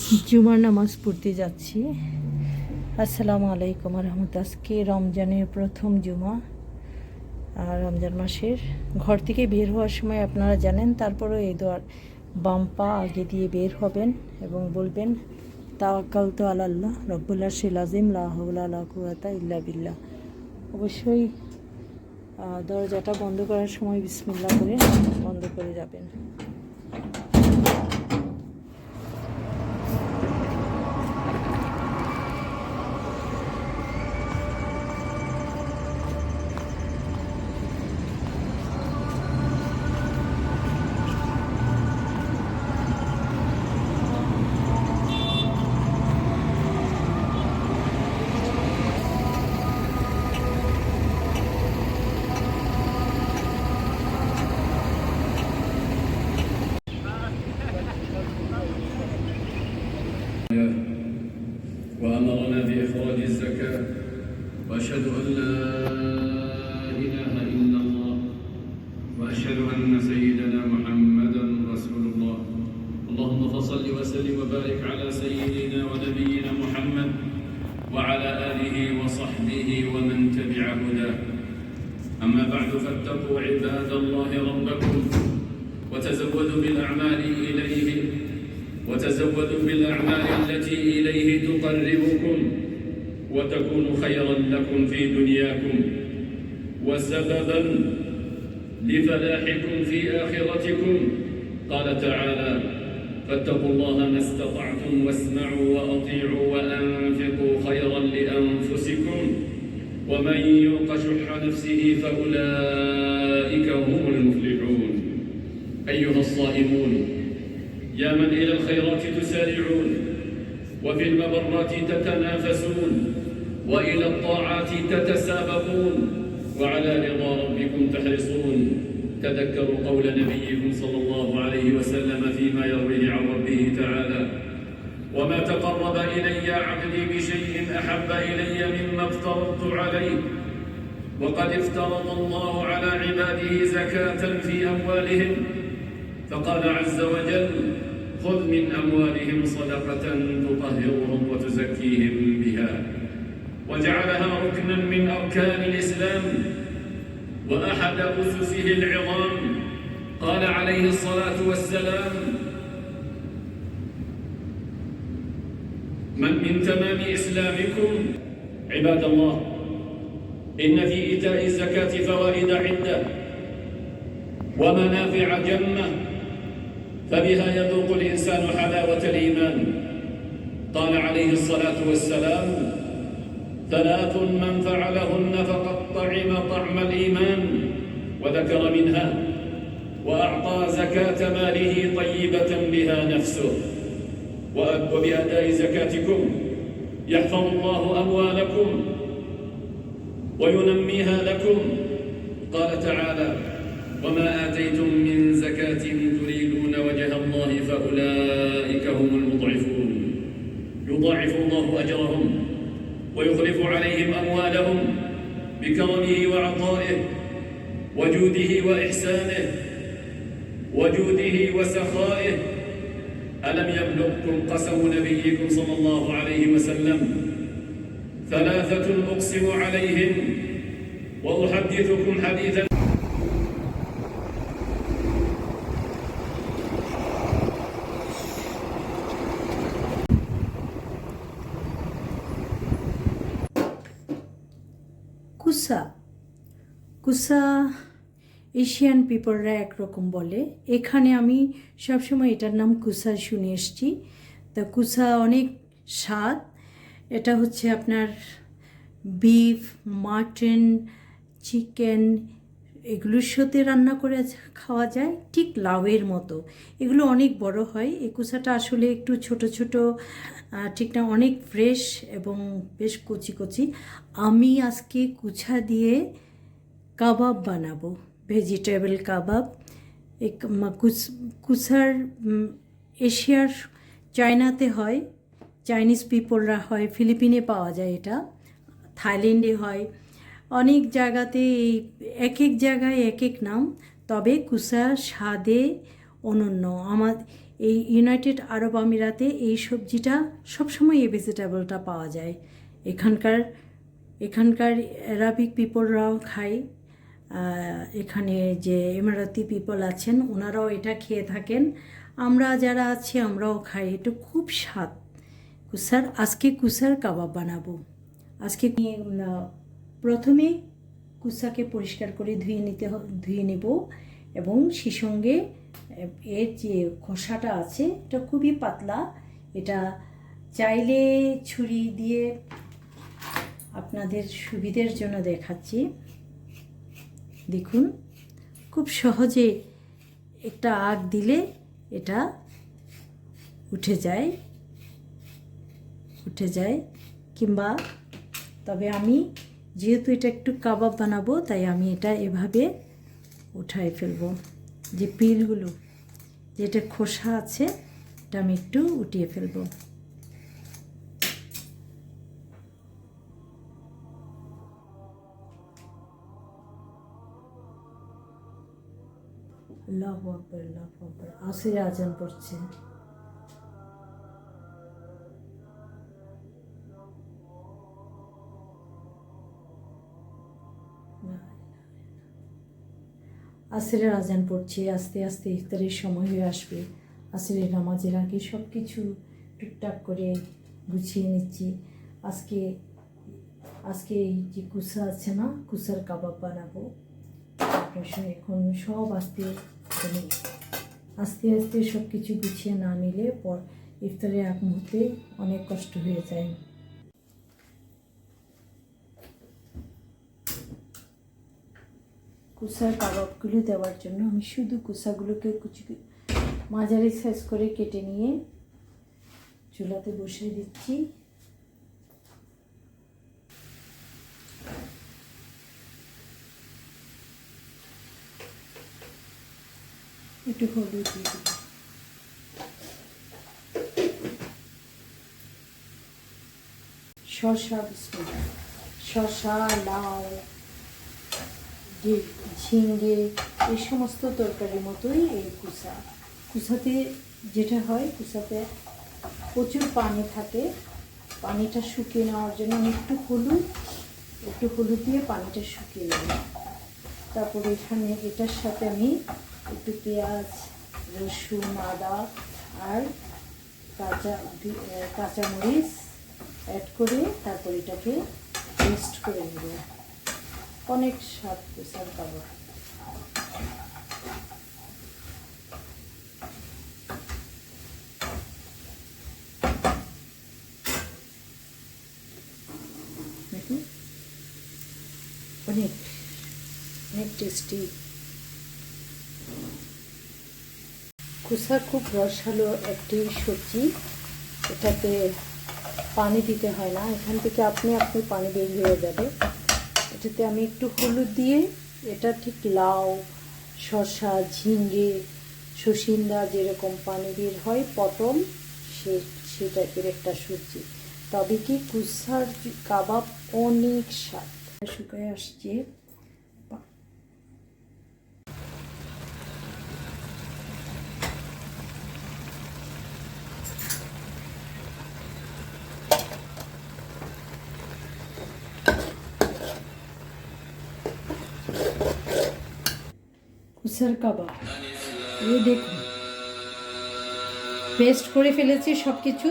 জুমার নামাজ পড়তে যাচ্ছি। আসসালামু আলাইকুম রহমতুল্লাহ। আজকে রমজানের প্রথম জুমা আর রমজান মাসের ঘর থেকে বের হওয়ার সময় আপনারা জানেন, তারপরেও এই দোয়ার বাম পা আগে দিয়ে বের হবেন এবং বলবেন তাওয়াক্কালতু আলাল্লাহ রব্বুল আরশিল আযীম লা হাওলা ওয়ালা কুওয়াতা ইল্লা বিল্লাহ। অবশ্যই দরজাটা বন্ধ করার সময় বিসমিল্লাহ করে বন্ধ করে যাবেন। وأمرنا بإخراج الزكاة وأشهد أن لا إله إلا الله وأشهد أن سيدنا محمدا رسول الله. اللهم فصل وسلم وبارك على سيدنا ونبينا محمد وعلى آله وصحبه ومن تبع هداه. أما بعد فاتقوا عباد الله ربكم وتزودوا بالأعمال إليه وتزودوا بالأعمال التي إليه تقربكم وتكون خيرا لكم في دنياكم وسببا لفلاحكم في آخرتكم. قال تعالى: فاتقوا الله ما استطعتم واسمعوا وأطيعوا وأنفقوا خيرا لأنفسكم ومن يوق شح نفسه فأولئك هم المفلحون. أيها الصائمون، يا من إلى الخيرات تسارعون وفي المبرات تتنافسون وإلى الطاعات تتسابقون وعلى رضا ربكم تحرصون، تذكروا قول نبيكم صلى الله عليه وسلم فيما يرويه عن ربه تعالى: وما تقرب إلي عبدي بشيء أحب إلي مما افترضت عليه. وقد افترض الله على عباده زكاة في أموالهم، فقال عز وجل: خذ من أموالهم صدقة تطهرهم وتزكيهم بها. وجعلها ركنا من أركان الإسلام وأحد أسسه العظام. قال عليه الصلاة والسلام: من تمام إسلامكم. عباد الله، إن في إيتاء الزكاة فوائد عدة ومنافع جمة، فبها يذوق الإنسان حلاوة الإيمان. قال عليه الصلاة والسلام: ثلاث من فعلهن فقد طعم طعم الإيمان. وذكر منها: وأعطى زكاة ماله طيبة بها نفسه. وبأداء زكاتكم يحفظ الله أموالكم وينميها لكم. قال تعالى: وما آتيتم من زكاة تريدون وجه الله فأولئك هم المضعفون. يضاعف الله أجرهم ويخلف عليهم أموالهم بكرمه وعطائه وجوده وإحسانه وجوده وسخائه. ألم يبلغكم قسم نبيكم صلى الله عليه وسلم: ثلاثة أقسم عليهم وأحدثكم حديثا. কুসা কুসা এশিয়ান পিপলরা একরকম বলে। এখানে আমি সবসময় এটার নাম কুসা শুনে এসছি। তা কুসা অনেক স্বাদ। এটা হচ্ছে আপনার বিফ, মাটন, চিকেন এগুলোর সাথে রান্না করে খাওয়া যায়, ঠিক লাউয়ের মতো। এগুলো অনেক বড় হয়। এই কুসাটা আসলে একটু ছোট ছোট, ঠিক না, অনেক ফ্রেশ এবং বেশ কচি কচি। আমি আজকে কুছা দিয়ে কাবাব বানাবো, ভেজিটেবল কাবাব। কুসার এশিয়ার চায়নাতে হয়, চাইনিজ পিপলরা হয়, ফিলিপিনে পাওয়া যায়, এটা থাইল্যান্ডে হয়, অনেক জায়গাতে। এই এক এক জায়গায় এক এক নাম, তবে কুসা স্বাদে অনন্য। এই ইউনাইটেড আরব আমিরাতে এই সবজিটা সবসময় এই ভেজিটেবলটা পাওয়া যায়। এখানকার এখানকার অ্যারাবিক পিপলরাও খায়, এখানে যে এমারাতি পিপল আছেন ওনারাও এটা খেয়ে থাকেন, আমরা যারা আছি আমরাও খাই। এটা খুব স্বাদ কুসার। আজকে কুসার কাবাব বানাবো। আজকে প্রথমে কুসাকে পরিষ্কার করে ধুয়ে নেব এবং সেই সঙ্গে এর যে খোসাটা আছে এটা খুবই পাতলা। এটা চাইলে ছুরি দিয়ে আপনাদের সুবিধের জন্য দেখাচ্ছি। দেখুন, খুব সহজে একটা আগ দিলে এটা উঠে যায় কিংবা, তবে আমি যেহেতু এটা একটু কাবাব বানাবো তাই আমি এটা এভাবে উঠাই ফেলবো। যে পিলগুলো, যেটা খোসা আছে এটা আমি একটু উঠিয়ে ফেলবো। আল্লাহু আকবার, আল্লাহু আকবার। আসরে আজান পড়ছে। আসরের আজান পড়ছে, আস্তে আস্তে ইফতারের সময় হয়ে আসবে। আসরের নামাজের আগে সব কিছু টুকটাক করে গুছিয়ে নিচ্ছি। আজকে এই যে কুসা আছে না, কুসার কাবাব বানাবো। এখন সব আস্তে আস্তে সব কিছু গুছিয়ে না নিলে পর ইফতারের এক মুহূর্তে অনেক কষ্ট হয়ে যায়। কুসার কাবাবগুলো দেওয়ার জন্য আমি শুধু কুসাগুলোকে মাঝারি সাইজ করে কেটে নিয়ে চুলাতে বসিয়ে দিচ্ছি। একটু হলুদ দিয়ে দিব, শসা, লাউ, ঝিঙ্গে এই সমস্ত তরকারির মতোই এই কুসাতে যেটা হয়, কুসাতে প্রচুর পানি থাকে। পানিটা শুকিয়ে নেওয়ার জন্য আমি একটু হলুদ দিয়ে পানিটা শুকিয়ে নেব। তারপরে এখানে এটার সাথে আমি একটু পেঁয়াজ, রসুন, আদা আর কাঁচামরিচ অ্যাড করে তারপর এটাকে পেস্ট করে নেব। অনেক স্বাদ কুসার কাবাব। দেখুন, অনেক টেস্টি। কুসা খুব রসালো একটি সবজি, এটাতে পানি দিতে হয় না, এখান থেকে আপনি পানি বের হয়ে যাবে। এটাতে আমি একটু হলুদ দিয়ে, এটা ঠিক লাউ, শসা, ঝিঙ্গে, শসিন্দা যেরকম পানি বের হয়, পটল, সে টাইপের একটা সবজি। তবে কি কুসার কাবাব অনেক স্বাদ। শুকায় আসছে। কুসার কাবাব এই দেখুন, পেস্ট করে ফেলেছি সব কিছু।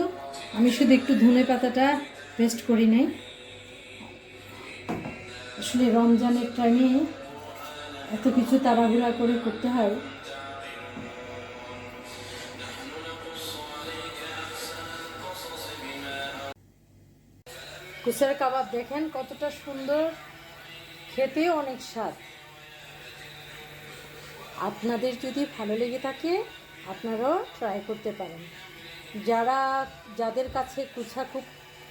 আমি শুধু একটু ধনে পাতাটা পেস্ট করি নাই। আসলে রমজানের টাইমে এত কিছু তাড়াহুড়া করে করতে হয়। কুসার কাবাব দেখেন কতটা সুন্দর, খেতেও অনেক স্বাদ। আপনাদের যদি ভালো লেগে থাকে আপনারাও ট্রাই করতে পারেন। যাদের কাছে কুসা খুব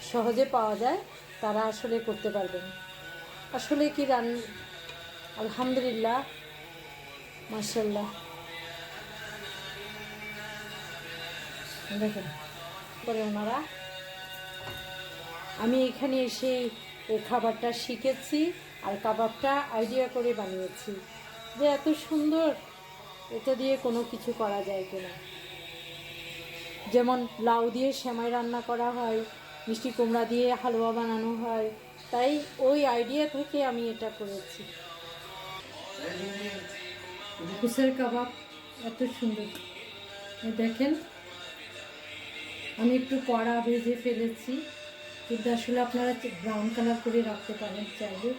সহজে পাওয়া যায় তারা আসলে করতে পারবেন। আসলে কি আলহামদুলিল্লাহ, মাশাআল্লাহ। দেখেন করে ওনারা, আমি এখানে এসে এই খাবারটা শিখেছি আর কাবাবটা আইডিয়া করে বানিয়েছি যে এত সুন্দর, এটা দিয়ে কোনো কিছু করা যায় কিনা। যেমন লাউ দিয়ে সেমাই রান্না করা হয়, মিষ্টি কুমড়া দিয়ে হালুয়া বানানো হয়, তাই ওই আইডিয়া থেকে আমি এটা করেছি। কুসের কাবাব এত সুন্দর, এই দেখেন আমি একটু কড়া ভেজে ফেলেছি, কিন্তু আসলে আপনারা ব্রাউন কালার করে রাখতে পারেন চাইলে।